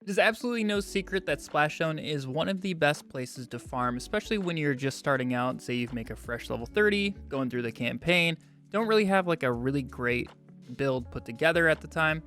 It is absolutely no secret that Splashzone is one of the best places to farm, especially when you're just starting out. Say you make a fresh level 30, going through the campaign, don't really have like a really great build put together at the time.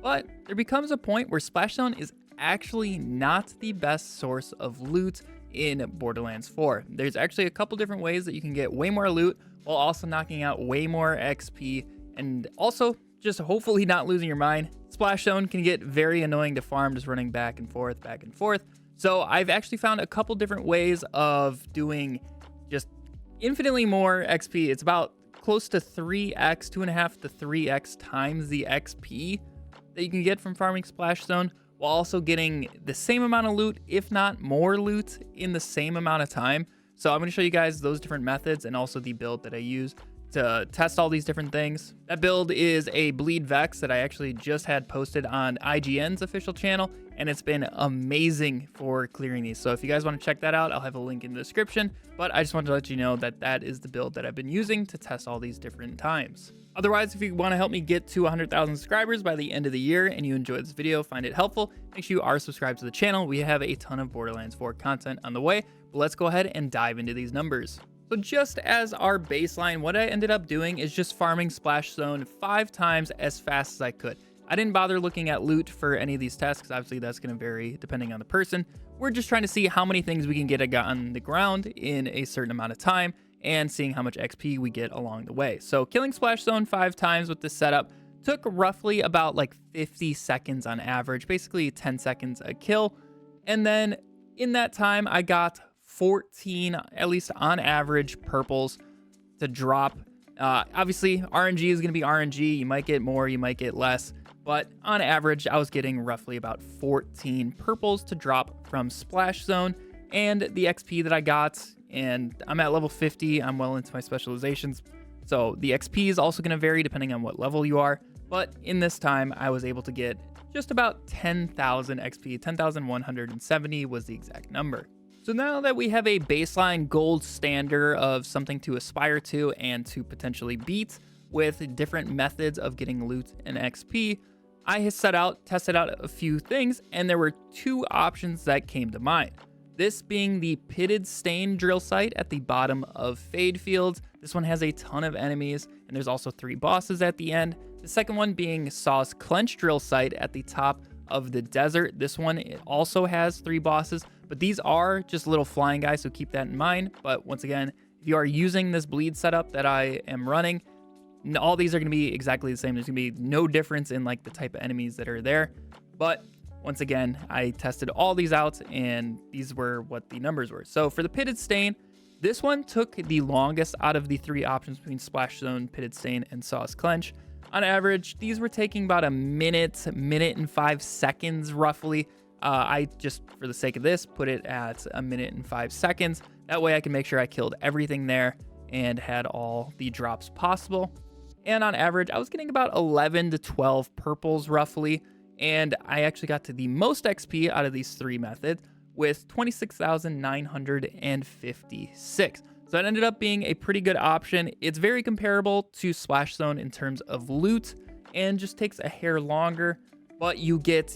But there becomes a point where Splashzone is actually not the best source of loot in Borderlands 4. There's actually a couple different ways that you can get way more loot while also knocking out way more XP, and also just hopefully not losing your mind. Splashzone can get very annoying to farm, just running back and forth, back and forth. So I've actually found a couple different ways of doing just infinitely more XP. It's about close to 3x, 2.5 to 3x times the XP that you can get from farming Splashzone, while also getting the same amount of loot, if not more loot, in the same amount of time. So I'm going to show you guys those different methods and also the build that I use to test all these different things. That build is a Bleed Vex that I actually just had posted on IGN's official channel, and it's been amazing for clearing these. So if you guys want to check that out, I'll have a link in the description, but I just wanted to let you know that that is the build that I've been using to test all these different times. Otherwise, if you want to help me get to 100,000 subscribers by the end of the year and you enjoyed this video, find it helpful, make sure you are subscribed to the channel. We have a ton of Borderlands 4 content on the way, but let's go ahead and dive into these numbers. So just as our baseline, what I ended up doing is just farming Splashzone 5 times as fast as I could. I didn't bother looking at loot for any of these tests because obviously that's going to vary depending on the person. We're just trying to see how many things we can get on the ground in a certain amount of time and seeing how much XP we get along the way. So killing Splashzone 5 times with this setup took roughly about like 50 seconds on average, basically 10 seconds a kill. And then in that time, I got 14, at least on average, purples to drop. Obviously, RNG is going to be RNG. You might get more, you might get less. But on average, I was getting roughly about 14 purples to drop from Splashzone. And the XP that I got, and I'm at level 50, I'm well into my specializations. So the XP is also going to vary depending on what level you are. But in this time, I was able to get just about 10,000 XP. 10,170 was the exact number. So now that we have a baseline gold standard of something to aspire to and to potentially beat with different methods of getting loot and XP, I tested out a few things, and there were 2 options that came to mind. This being the Pitted Stain drill site at the bottom of Fade Fields. This one has a ton of enemies, and there's also 3 bosses at the end. The second one being Saw's Clench drill site at the top of the desert. This one, it also has 3 bosses, but these are just little flying guys, so keep that in mind. But once again, if you are using this bleed setup that I am running, all these are going to be exactly the same. There's going to be no difference in like the type of enemies that are there. But once again, I tested all these out, and these were what the numbers were. So for the Pitted Stain, this one took the longest out of the 3 options between Splashzone, Pitted Stain, and Saw's Clench. On average, these were taking about a minute and 5 seconds roughly. I just, for the sake of this, put it at a minute and 5 seconds. That way I can make sure I killed everything there and had all the drops possible. And on average, I was getting about 11 to 12 purples roughly. And I actually got to the most XP out of these 3 methods with 26,956. So that ended up being a pretty good option. It's very comparable to Splashzone in terms of loot and just takes a hair longer, but you get,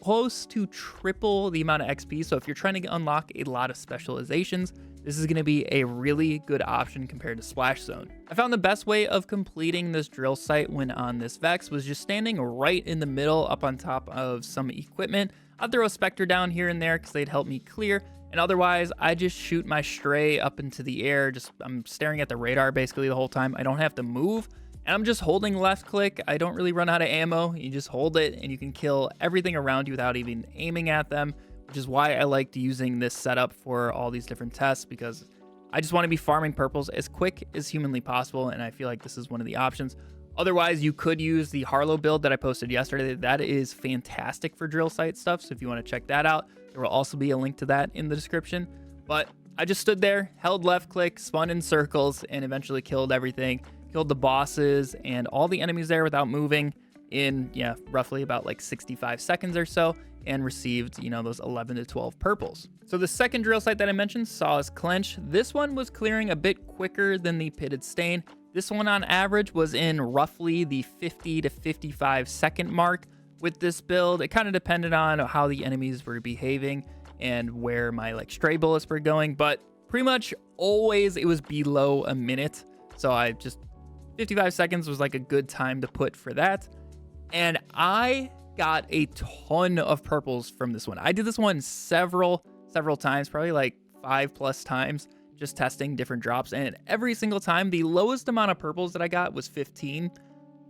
close to triple the amount of XP. So if you're trying to unlock a lot of specializations, this is going to be a really good option compared to Splashzone. I found the best way of completing this drill site when on this Vex was just standing right in the middle up on top of some equipment. I'd throw a Spectre down here and there because they'd help me clear. And otherwise, I just shoot my Stray up into the air. I'm staring at the radar basically the whole time. I don't have to move. And I'm just holding left click. I don't really run out of ammo. You just hold it and you can kill everything around you without even aiming at them, which is why I liked using this setup for all these different tests, because I just want to be farming purples as quick as humanly possible. And I feel like this is one of the options. Otherwise, you could use the Harlow build that I posted yesterday. That is fantastic for drill site stuff. So if you want to check that out, there will also be a link to that in the description. But I just stood there, held left click, spun in circles, and eventually killed everything. Killed the bosses and all the enemies there without moving in, roughly about like 65 seconds or so, and received, those 11 to 12 purples. So the second drill site that I mentioned, Saw's Clench, this one was clearing a bit quicker than the Pitted Stain. This one on average was in roughly the 50 to 55 second mark, with this build. It kind of depended on how the enemies were behaving and where my like stray bullets were going, but pretty much always it was below a minute. So I just 55 seconds was like a good time to put for that. And I got a ton of purples from this one. I did this one several times, probably like 5+ times, just testing different drops. And every single time, the lowest amount of purples that I got was 15.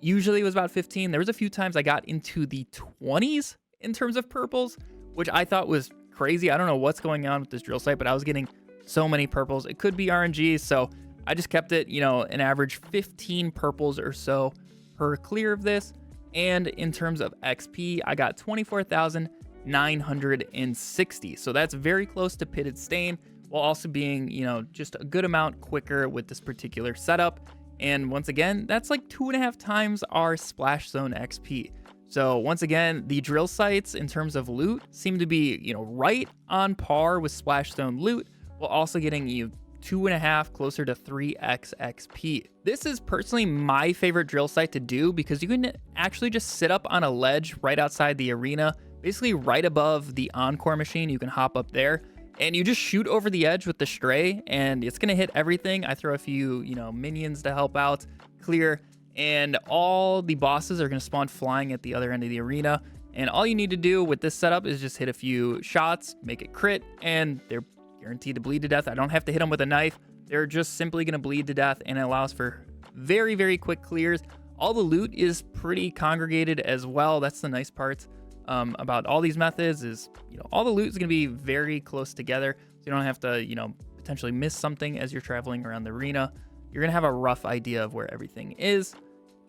Usually it was about 15. There was a few times I got into the 20s in terms of purples, which I thought was crazy. I don't know what's going on with this drill site, but I was getting so many purples. It could be RNG, so I just kept it, you know, an average 15 purples or so per clear of this. And in terms of XP, I got 24,960. So that's very close to Pitted Stain, while also being, you know, just a good amount quicker with this particular setup. And once again, that's like 2.5 times our Splashzone XP. So once again, the drill sites in terms of loot seem to be, you know, right on par with Splashzone loot, while also getting you 2.5, closer to 3x XP. This is personally my favorite drill site to do because you can actually just sit up on a ledge right outside the arena, basically right above the Encore machine. You can hop up there and you just shoot over the edge with the stray and it's gonna hit everything. I throw a few, you know, minions to help out, clear, and all the bosses are gonna spawn flying at the other end of the arena. And all you need to do with this setup is just hit a few shots, make it crit, and they're guaranteed to bleed to death. I don't have to hit them with a knife. They're just simply going to bleed to death, and it allows for very quick clears. All the loot is pretty congregated as well. That's the nice part about all these methods is, you know, all the loot is going to be very close together. So you don't have to, you know, potentially miss something as you're traveling around the arena. You're going to have a rough idea of where everything is.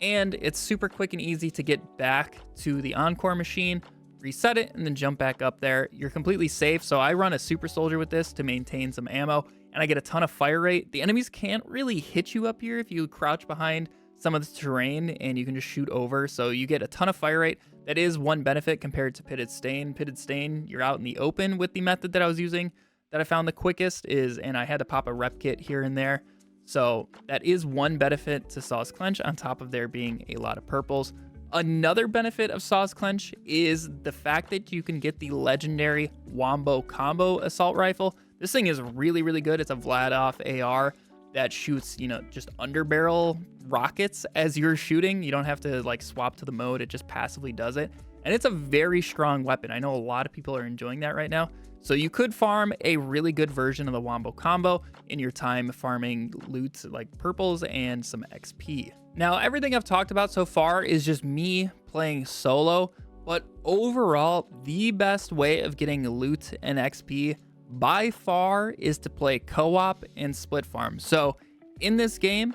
And it's super quick and easy to get back to the Encore machine, reset it, and then jump back up there. You're completely safe. So I run a super soldier with this to maintain some ammo, and I get a ton of fire rate. The enemies can't really hit you up here if you crouch behind some of the terrain, and you can just shoot over. So you get a ton of fire rate. That is one benefit compared to Pitted Stain. Pitted Stain, you're out in the open with the method that I was using that I found the quickest is, and I had to pop a rep kit here and there. So that is one benefit to Saw's Clench on top of there being a lot of purples. Another benefit of Saw's Clench is the fact that you can get the legendary Wombo Combo Assault Rifle. This thing is really good. It's a Vladoff AR that shoots, you know, just underbarrel rockets as you're shooting. You don't have to like swap to the mode. It just passively does it. And it's a very strong weapon. I know a lot of people are enjoying that right now. So you could farm a really good version of the Wombo Combo in your time farming loot like purples and some XP. Now, everything I've talked about so far is just me playing solo, but overall, the best way of getting loot and XP by far is to play co-op and split farm. So in this game,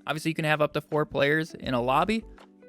obviously you can have up to 4 players in a lobby,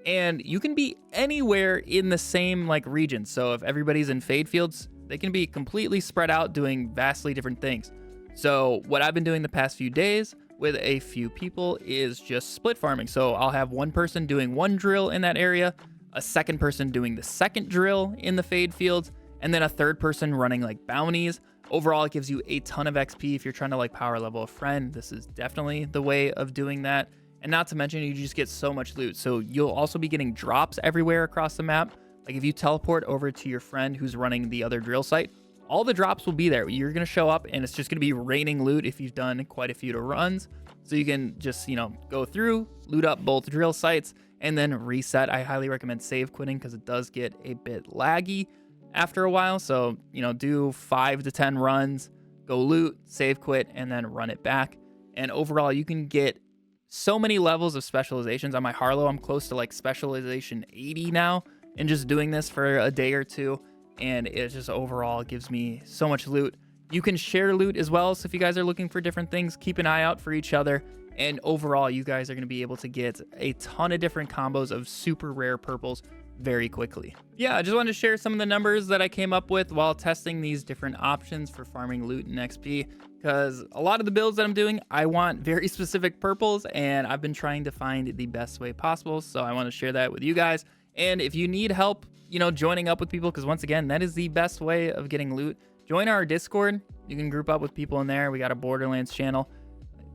and you can be anywhere in the same like region. So if everybody's in fade fields, they can be completely spread out doing vastly different things. So what I've been doing the past few days with a few people is just split farming. So I'll have one person doing one drill in that area, a second person doing the second drill in the fade fields, and then a third person running like bounties. Overall, it gives you a ton of XP if you're trying to like power level a friend. This is definitely the way of doing that. And not to mention, you just get so much loot. So you'll also be getting drops everywhere across the map. Like if you teleport over to your friend who's running the other drill site, all the drops will be there. You're going to show up and it's just going to be raining loot if you've done quite a few to runs. So you can just, you know, go through, loot up both drill sites, and then reset. I highly recommend save quitting because it does get a bit laggy after a while. So, you know, do 5 to 10 runs, go loot, save quit, and then run it back. And overall, you can get so many levels of specializations. On my Harlow, I'm close to like specialization 80 now, and just doing this for a day or two. And it just overall gives me so much loot. You can share loot as well. So if you guys are looking for different things, keep an eye out for each other. And overall, you guys are going to be able to get a ton of different combos of super rare purples very quickly. Yeah, I just wanted to share some of the numbers that I came up with while testing these different options for farming loot and XP, because a lot of the builds that I'm doing, I want very specific purples, and I've been trying to find the best way possible. So I want to share that with you guys. And if you need help, you know, joining up with people, because once again, that is the best way of getting loot. Join our Discord. You can group up with people in there. We got a Borderlands channel.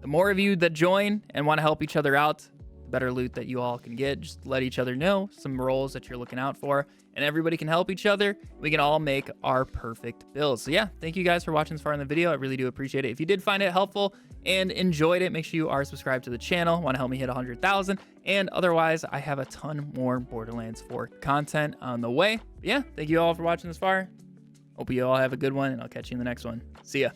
The more of you that join and want to help each other out, the better loot that you all can get. Just let each other know some roles that you're looking out for, and everybody can help each other. We can all make our perfect builds. So yeah, thank you guys for watching this far in the video. I really do appreciate it. If you did find it helpful and enjoyed it, make sure you are subscribed to the channel. Want to help me hit 100,000. And otherwise, I have a ton more Borderlands 4 content on the way. But yeah, thank you all for watching this far. Hope you all have a good one, and I'll catch you in the next one. See ya.